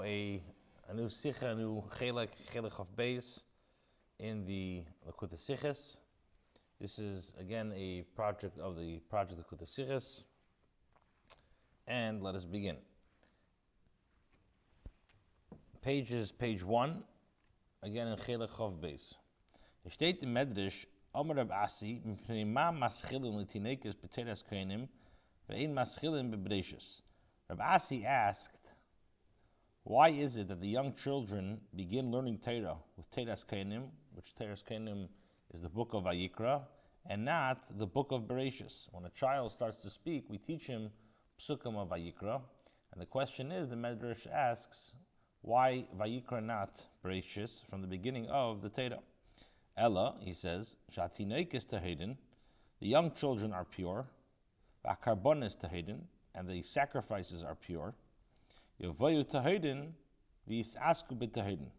a new Sicha, a new Chelek of Beis in the Likktei Sichos. This is again a project of the project Likktei Sichos. And let us begin. Page 1, again in Chelek of Beis. Es steht im Madras, Amar Rabbi Asi, mipnei ma maschilin litinekes b'teras kainim, ve'ein maschilin b'breshus. Rabbi Asi asked, why is it that the young children begin learning Torah with Teras Kainim, which Teras Kainim is the book of Vayikrah, and not the book of Bereshis? When a child starts to speak, we teach him Psukim of Vayikrah, and the question is, the Madras asks, why Vayikrah not Bereshis from the beginning of the Torah? Ella, he says, Shatinekes Tahedin, the young children are pure, Carbonis Tahedin, and the sacrifices are pure. Yovayu Tahedin, Visasku b'Tahedin.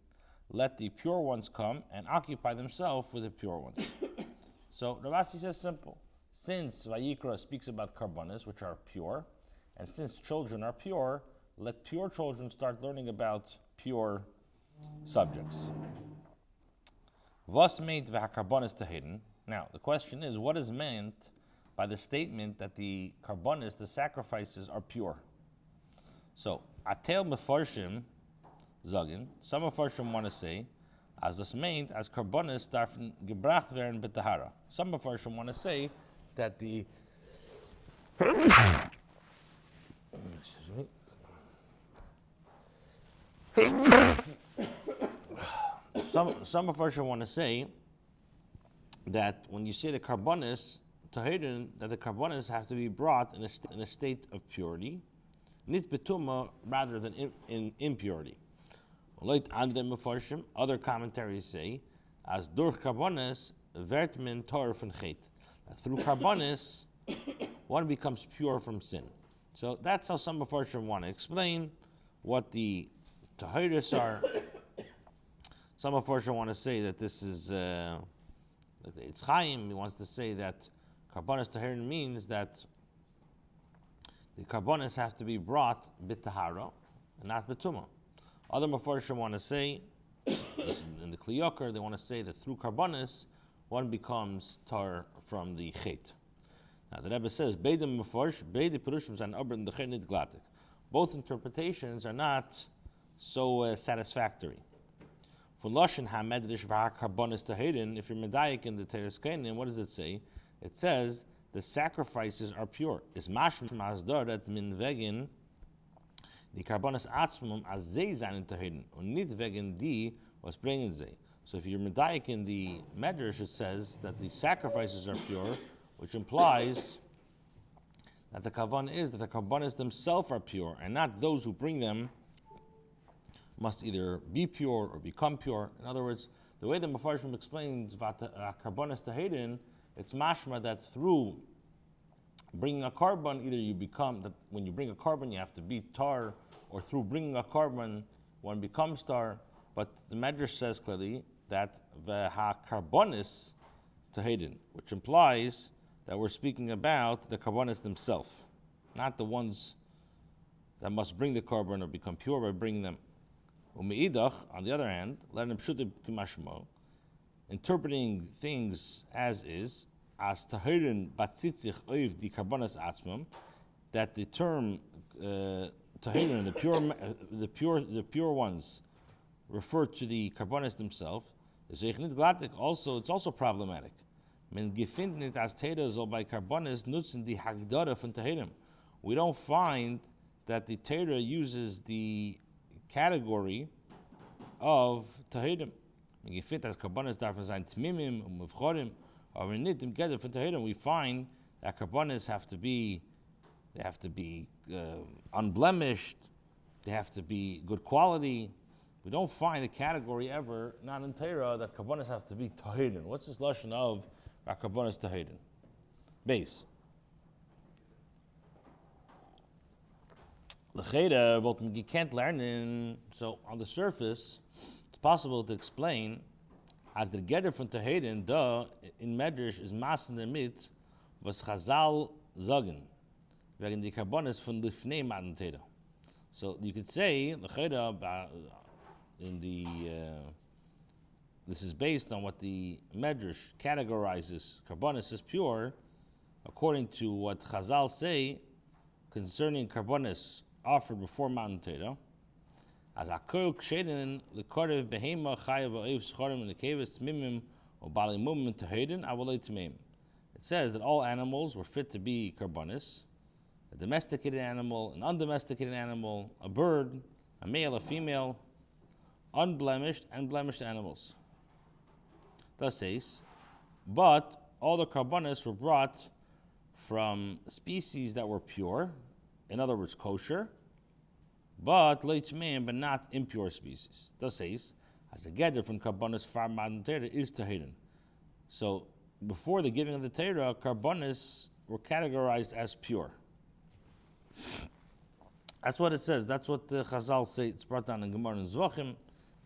Let the pure ones come and occupy themselves with the pure ones. So Rabbi says simple. Since Vayikrah speaks about Carbonis, which are pure, and since children are pure, let pure children start learning about pure subjects. Was meint v'hakarbonis Tahedin? Now the question is, what is meant by the statement that the Carbonis, the sacrifices, are pure? So, Atel Mefarshim Zagin, some Mefarshim want to say, as this meant, as Carbonis darfen gebracht werden betahara. Some Mefarshim want to say that the some Mefarshim want to say that when you say the Carbonis Tahedin, that the Carbonis have to be brought in a state of purity, nit betuma, rather than in impurity. Other commentaries say, as durch Carbonis wird men tor von chet. Through Carbonis, one becomes pure from sin. So that's how some Mefarshim want to explain what the Tahiris are. Some Mefarshim want to say that this is it's Chaim. He wants to say that Carbonis Tahirin means that the Carbonis have to be brought b'tahara and not b'tumah. Other Mefarshim want to say, in the Kliyokar, they want to say that through Carbonis, one becomes tar from the chet. Now the Rebbe says, Beidem Mefarsh, Beide Perushim and Abr the Chenit Glatik. Both interpretations are not so satisfactory. For Loshen HaMedrash v'haKarbonis Tahedin, if you're Medayik in the Teres Kainim, what does it say? It says, the sacrifices are pure. Is mashmas dorat min wegen die Carbonis atzmum as ze sein Tahedin und nit wegen die was bringen ze. So if you're medayik in the Medrash, it says that the sacrifices are pure, which implies that the kavan is that the Carbonis themselves are pure, and not those who bring them must either be pure or become pure. In other words, the way the Mefarshim explains Carbonis Tahedin, it's mashma that through bringing a carbon, either you become, that when you bring a carbon you have to be tar, or through bringing a carbon one becomes tar. But the Madras says clearly that v'ha-Carbonis Tahedin, which implies that we're speaking about the Carbonis themselves, not the ones that must bring the carbon or become pure by bringing them. Umeidach, on the other hand, interpreting things as is, as Tahirin batzitzich oiv di Carbonis atzmum, that the term Tahirin, the pure ones, refer to the Carbonis themselves. Also, it's also problematic. Men gefindet as Teda so by Carbonis nutzen die Hagdara von Tahirim. We don't find that the Teda uses the category of Tahirim. Men gefindet as Carbonis darf sein Tmimim und Mevchorim. Or in it, we find that Carbonis have to be unblemished, they have to be good quality. We don't find a category ever, not in Torah, that Carbonis have to be Tahedin. What's this lashon of Carbonis Tahedin? Base. L'cheira, what you can't learn in. So on the surface, it's possible to explain as the gather from Tahedin, in Medrash is Masen damit, was Chazal sagen, wegen die Carbonis von Lifnei Matan Teda. So you could say in the this is based on what the Madras categorizes Carbonis as pure, according to what Chazal say concerning Carbonis offered before Matan Torah. As akol ksheden lekorev behema chayav oiv schorim in the caves tmimim or balimum tehedin avolei tmeim. It says that all animals were fit to be Carbonis, a domesticated animal, an undomesticated animal, a bird, a male, a female, unblemished and blemished animals. Thus says, but all the Carbonis were brought from species that were pure, in other words, kosher, but leitmeim, but not impure species. Thus says, as a gather from Carbonis far Matan Torah is Tehidin. So before the giving of the Torah, Carbonis were categorized as pure. That's what it says. That's what the Chazal say. It's brought down in Gemara and Zvachim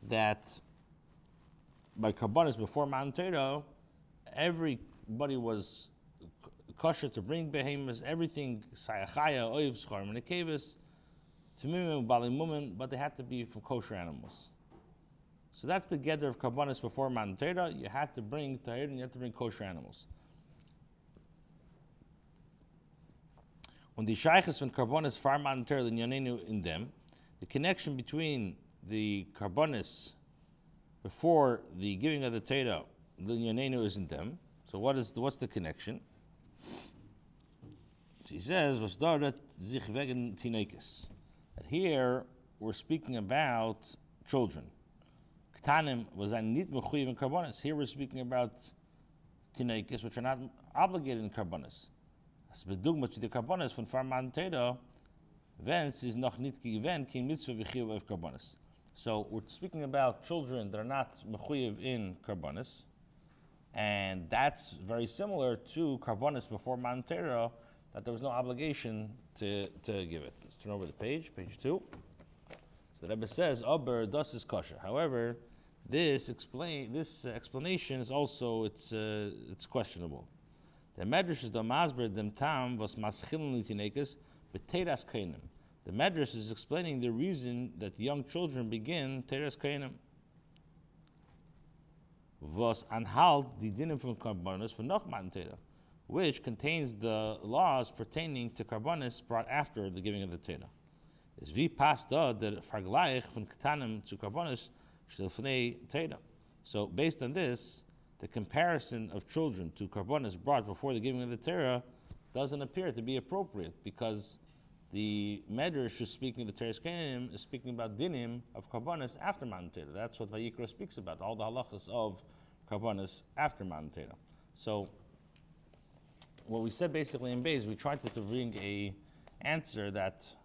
that by Carbonis before Matan Torah, everybody was kosher to bring behemoths, everything sayachaya, oiv, schorim, and kevis, timimim, balimumin, but they had to be from kosher animals. So that's the gather of Carbonis before Matan Torah. You had to bring tahir and you had to bring kosher animals. When the Sichos von Carbonis far Matan Torah l'nyanenu in them, the connection between the Carbonis before the giving of the Torah l'nyanenu is in them. So what's the connection? She says, that here we're speaking about children. Ktanim was nit mechuyev in Carbonis. Here we're speaking about tinekes, which are not obligated in Carbonis. As bedugma to the Carbonis von far Matan Torah, vens is noch nit given kein mitzvah v'chiyuv of Carbonis. So we're speaking about children that are not mechuyev in Carbonis, and that's very similar to Carbonis before Matan Torah, that there was no obligation to give it. Let's turn over the page 2. So the Rebbe says, "Aber das is kosher." However, this explanation is also it's questionable. The Madras is the masber dem tam was maschilin litinekes b'teiras kainim. The Madras is explaining the reason that young children begin teiras kainim. Was anhalt die dinim from Carbonis for noch Matan Torah, which contains the laws pertaining to Carbonis brought after the giving of the Torah. Is wie passt da der Vergleich von Ktanim to Carbonis stilfnei Torah. So based on this, the comparison of children to Carbonis brought before the giving of the Torah doesn't appear to be appropriate, because the Madras is speaking, the Teres Kainim is speaking about dinim of Carbonis after Matan Torah. That's what Vayikrah speaks about, all the halachas of Carbonis after Matan Torah. So what we said basically in Beis, we tried to bring a answer that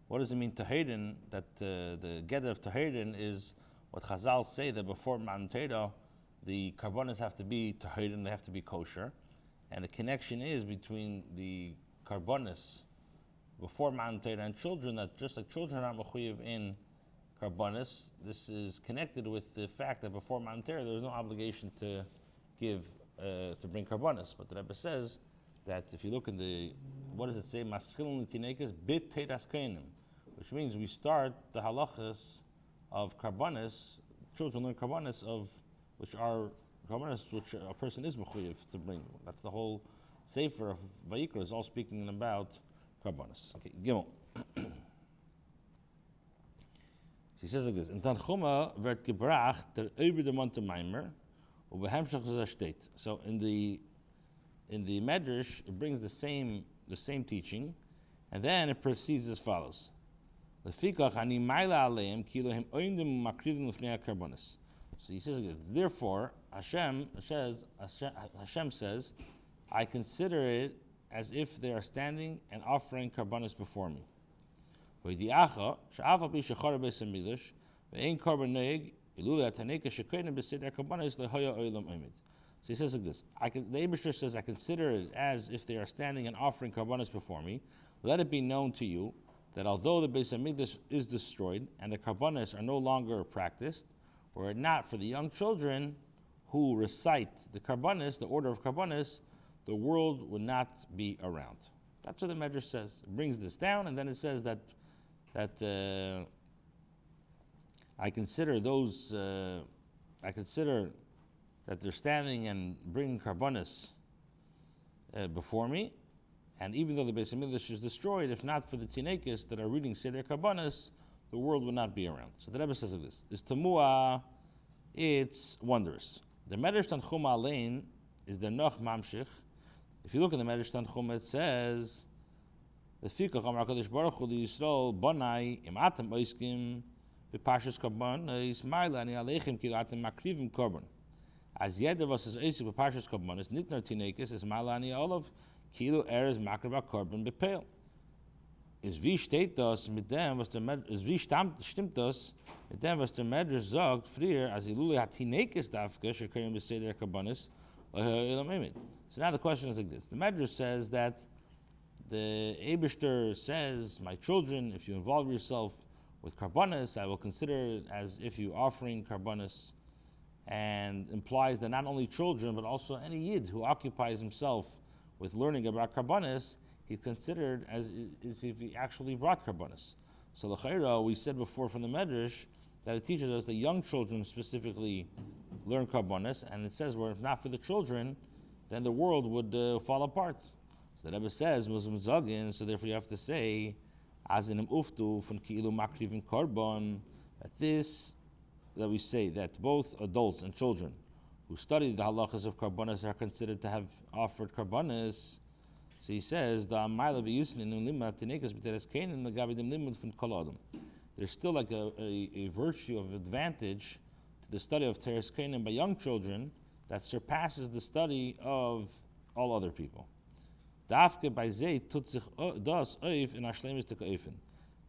what does it mean Tahidin, that the gather of Tahidin is what Chazal say, that before Matan Torah the Carbonis have to be Tahidin, they have to be kosher, and the connection is between the Carbonis before Matan Torah and children, that just like children are mechuyev in Carbonis, this is connected with the fact that before Matan Torah there was no obligation to give to bring Carbonis. But the Rebbe says that if you look in the, what does it say? Maschilin litinekes bit teiras kainim, which means we start the halachas of Carbonis, children learn Carbonis of which are Carbonis which a person is mechuyev to bring. That's the whole sefer of Vayikrah is all speaking about Carbonis. Okay, Gimel. She says like this: in Tanchuma werd gebracht der über de Monte Maimer, und behemshach steht. So in the Madras it brings the same teaching, and then it proceeds as follows: Lefikach ani maila aleim kilo hem oindim makridin lefnei Carbonis. So he says like this: therefore Hashem says, I consider it as if they are standing and offering Carbonis before me. So he says like this: the Eibusher says, I consider it as if they are standing and offering Carbonis before me. Let it be known to you that although the Beis Hamikdash is destroyed and the Carbonis are no longer practiced, were it not for the young children who recite the Carbonis, the order of Carbonis, the world would not be around. That's what the Madras says. It brings this down, and then it says that that I consider that they're standing and bringing Carbonis before me, and even though the Beis HaMikdash is destroyed, if not for the Tinekis that are reading Seder Carbonis, the world would not be around. So the Rebbe says like this: is Tamua, it's wondrous. The Medrash Tanchuma Alein is the Noch Mamshich. If you look in the Medrash Tanchuma, it says, the Fikach Amar Kadosh Baruch Hu Yisrael Bonai Im Atem Oiskim Parshas Carbonis Ma'ila Ani Aleichem Kilo Atem Makrivim Korban. As jeder was es Oisik Parshas Carbonis nicht nur Tinekes is Ma'ila Ani Olav Kilo Eres Makriva Korban Bepeil. Is wie steht das mit dem, was der Medrash, wie stimmt das mit dem, was der Medrash sagt, früher, als Iluli hat Tinekes Dafke, Shekerim Beseder Carbonis, so now the question is like this. The Madras says that the Eibishter says, my children, if you involve yourself with Carbonis, I will consider it as if you offering Carbonis, and implies that not only children, but also any Yid who occupies himself with learning about Carbonis, he's considered as if he actually brought Carbonis. So l'chayra, we said before from the Medrash, that it teaches us that young children specifically learn Carbonis, and it says, well, if not for the children, then the world would fall apart. So the Rebbe says, Muslim Zagin, so therefore you have to say, as in uftu from ki'ilu makrivim korban, that we say that both adults and children who study the halachas of Carbonis are considered to have offered Carbonis. So he says, the amayla v'yusnin lima tinekas b'teres kainin l'gavidim limud from kol adam. There's still like a virtue of advantage to the study of Teres Kainin by young children that surpasses the study of all other people. Dafke bei Zeh tut sich das oif in Shloimy tekeifen.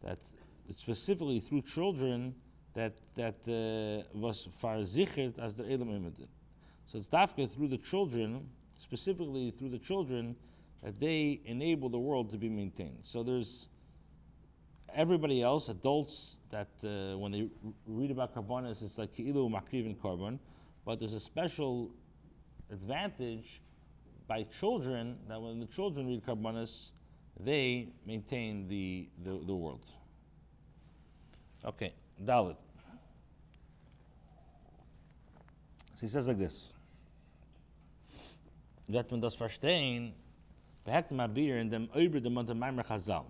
That it's specifically through children that was farzichert as the elam imedin. So it's dafke through the children, specifically through the children, that they enable the world to be maintained. So there's everybody else, adults, that when they read about Carbonis, it's like Ki'ilu Makrivin Korban, but there's a special advantage by children that when the children read Carbonis, they maintain the world. Okay, Dalit. So he says like this: That man das verstehen, behektem abir in dem Oiber dem unter Maimer Chazal.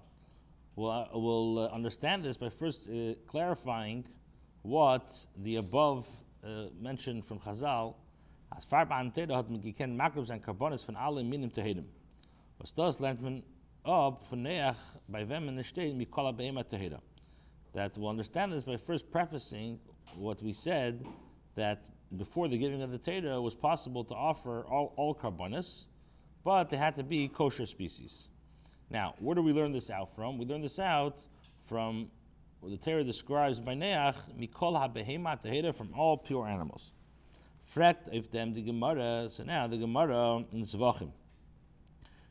We'll understand this by first clarifying what the above mentioned from Chazal, as far be'an Teda hat man gekennt Makrivs and Carbonis von allen Minim Tehidem. Was das lernt man ab von Neach bei wem man steht Mikola Be'ema Tehida. That we'll understand this by first prefacing what we said, that before the giving of the Teda it was possible to offer all Carbonis, but they had to be kosher species. Now, where do we learn this out from? We learn this out from what the Torah describes by Neach, Mikol HaBehema Tehida, from all pure animals. Frekt if them the Gemara, so now the Gemara in Zvachim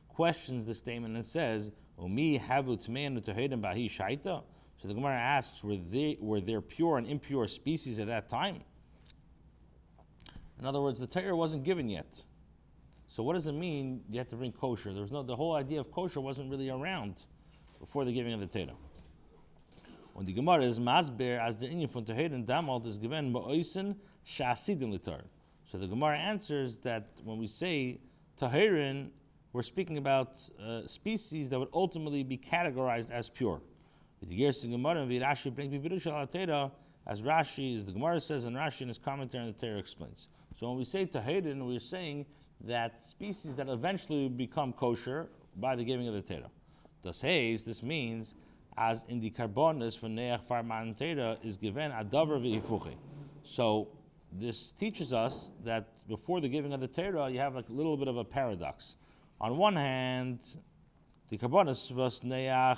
questions the statement and says, Umi havu tmeinu tehidim bahi shaita? So the Gemara asks, were there pure and impure species at that time? In other words, the Torah wasn't given yet. So what does it mean you have to bring kosher? The whole idea of kosher wasn't really around before the giving of the Torah. When the Gemara is masber as the inyan from Tehidin damalt is given ba'oisen shasidin litar. So the Gemara answers that when we say Tehidin, we're speaking about species that would ultimately be categorized as pure. With the Gerson Gemara and Rashi bring Torah, as Rashi, as the Gemara says, and Rashi in his commentary on the Torah explains. So when we say Tehidin, we're saying that species that eventually become kosher by the giving of the Torah. This means, as in the Carbonis for Neach Farman Torah is given Adavar v'Hifuchi. So this teaches us that before the giving of the Torah, you have like a little bit of a paradox. On one hand, the Carbonis was Neach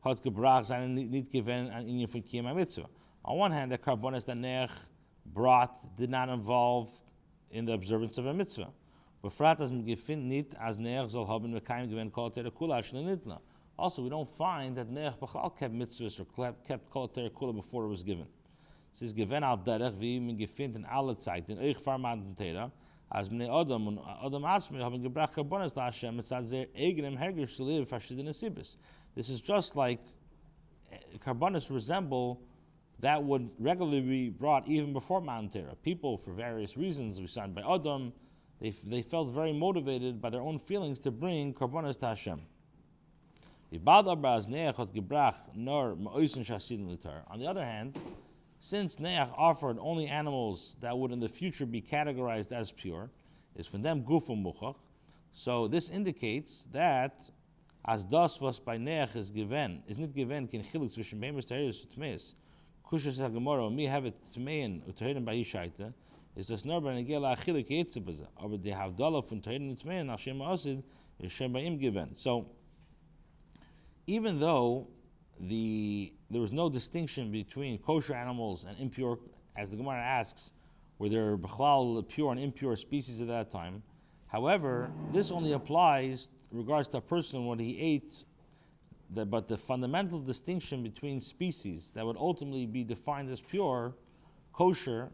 hat gebracht seinen nicht given an Inyan von Kiyam HaMitzvah. On one hand, the Carbonis that Neach brought did not involve in the observance of a mitzvah. Also, we don't find that Neach B'chal kept mitzvahs or kept kol Torah kula before it was given. Es ist given al derech wie man gefindt in alle Zeit in euch farmanten Torah as bnei Adam und Adam Asmi haben gebracht Carbonis la Hashem mit sehr eigenem Hergish zu leben verschiedene Sibis. This is just like Carbonis resemble that would regularly be brought even before Matan Torah. People, for various reasons, we signed by Adam, they felt very motivated by their own feelings to bring Carbonis to Hashem. On the other hand, since Neach offered only animals that would in the future be categorized as pure, is from them gufum muchach. So this indicates that as das was by Neach is not given kin chiluk zwischen behemoths teres utmeis. Kushas hagemara mi have it tmein utehren by ishaita is das nur bei negela chiluk yitzebeze. Aber the havdalah von tehren utmein al shem asid is shem ba'im given. So even though there was no distinction between kosher animals and impure, as the Gemara asks, were there b'chlal pure and impure species at that time. However, this only applies in regards to a person when he ate. But the fundamental distinction between species that would ultimately be defined as pure, kosher,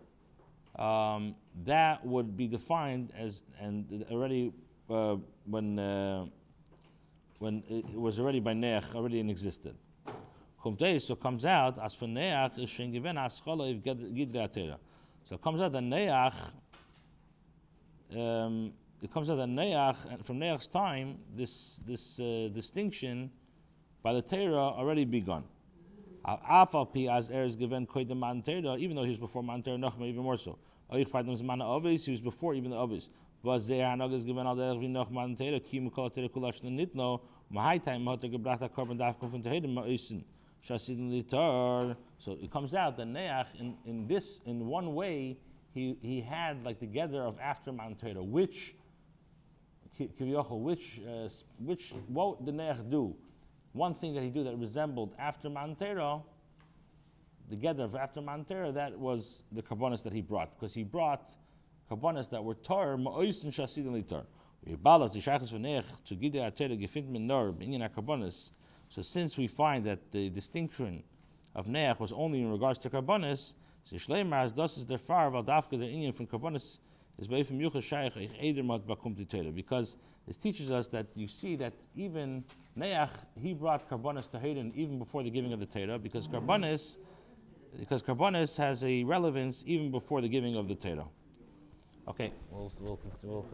that would be defined as, and already when it was already by Neach, already in existence. So it comes out as for Neach is shen given aschala if gidra atera. So it comes out that Neach, and from Neach's time, this distinction by the Torah already begun. As is given koydem Matan Torah, even though he was before Matan Torah, noch even more so. He was before even the obvious. Was there is given al derech v'noch Matan Torah ki mukol Torah kulash nitno mahai time hat gebracht a korban darf kommen von Torah ma'isen shasidin litar. So it comes out that Neach in one way he had like the gather of after Matan Torah, which what did Neach do? One thing that he did that resembled after Matan Torah, the gather of after Matan Torah, that was the Carbonis that he brought, because he brought Carbonis that were tar ma'ois and shasidin litar. So since we find that the distinction of Neach was only in regards to Carbonis, so Shloimy as das is der far weil dafke der Inyan from Carbonis is bei from Yuchas Shaykh Edermat bakum Torah, because this teaches us that you see that even Neach, he brought Carbonis to Hayden even before the giving of the Torah, because Carbonis has a relevance even before the giving of the Torah. Okay, we'll